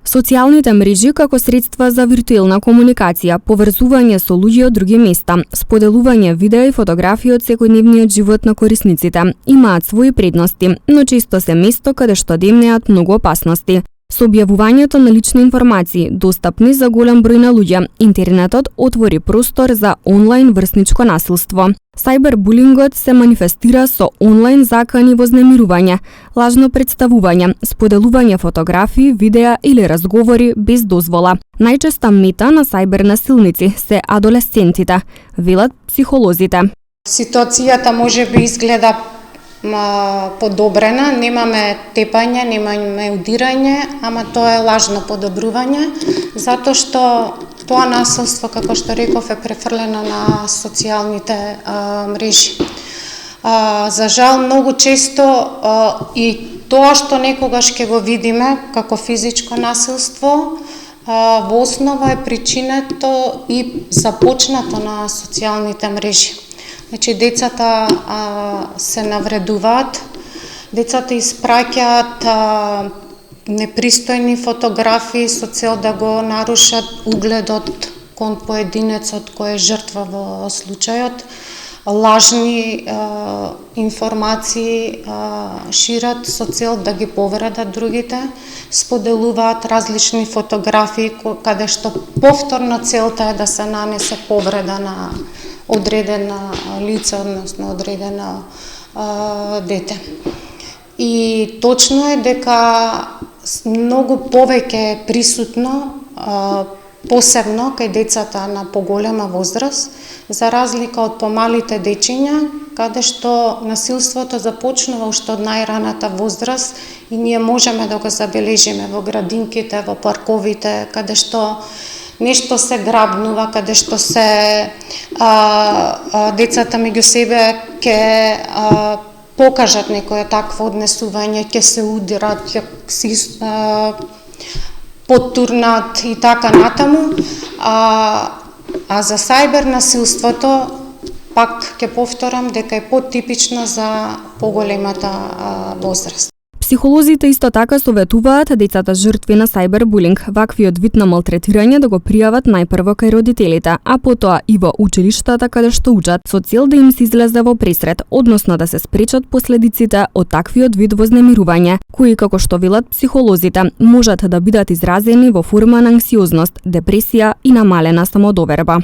Социјалните мрежи како средства за виртуелна комуникација, поврзување со луѓе од други места, споделување видеа и фотографии од секојдневниот живот на корисниците, имаат своји предности, но често се место каде што демнеат многу опасности. Со објавувањето на лични информации, достапни за голем број на луѓе, интернетот отвори простор за онлайн врсничко насилство. Сајбербулингот се манифестира со онлайн закани вознемирување, лажно представување, споделување фотографии, видеа или разговори без дозвола. Најчеста мета на сајбер насилници се адолесцентите, велат психолозите. Ситуацијата можеби изгледа подобрена, немаме тепање, немаме удирање, ама тоа е лажно подобрување, затоа што тоа насилство, како што реков, е префрлено на социјалните мрежи. За жал, многу често и тоа што некогаш ќе го видиме како физичко насилство, во основа е причинето и започнато на социјалните мрежи. Значи, децата се навредуваат, децата испраќаат непристојни фотографии со цел да го нарушат угледот кон поединецот кој е жртва во случајот, лажни информации шират со цел да ги повредат другите, споделуваат различни фотографии каде што повторно целта е да се нанесе повреда на одредена лице, односно одредено дете. И точно е дека многу повеќе е присутно, посебно кај децата на поголема возраст, за разлика од помалите дечиња, каде што насилството започнува уште од најраната возраст и ние можеме да го забележиме во градинките, во парковите, каде што нешто се грабнува, каде што се децата меѓу себе ќе покажат некое такво однесување, ќе се удират, ќе си потурнат и така натаму. А за сајбер насилството, пак ќе повторам дека е потипично за поголемата возраст. Психолозите исто така советуваат децата жртви на сајбербулинг, ваквиот вид на малтретирање да го пријават најпрво кај родителите, а потоа и во училиштата каде што учат, со цел да им се излезе во пресред, односно да се спречат последиците од таквиот вид вознемирување, кои, како што велат психолозите, можат да бидат изразени во форма на анксиозност, депресија и намалена самодоверба.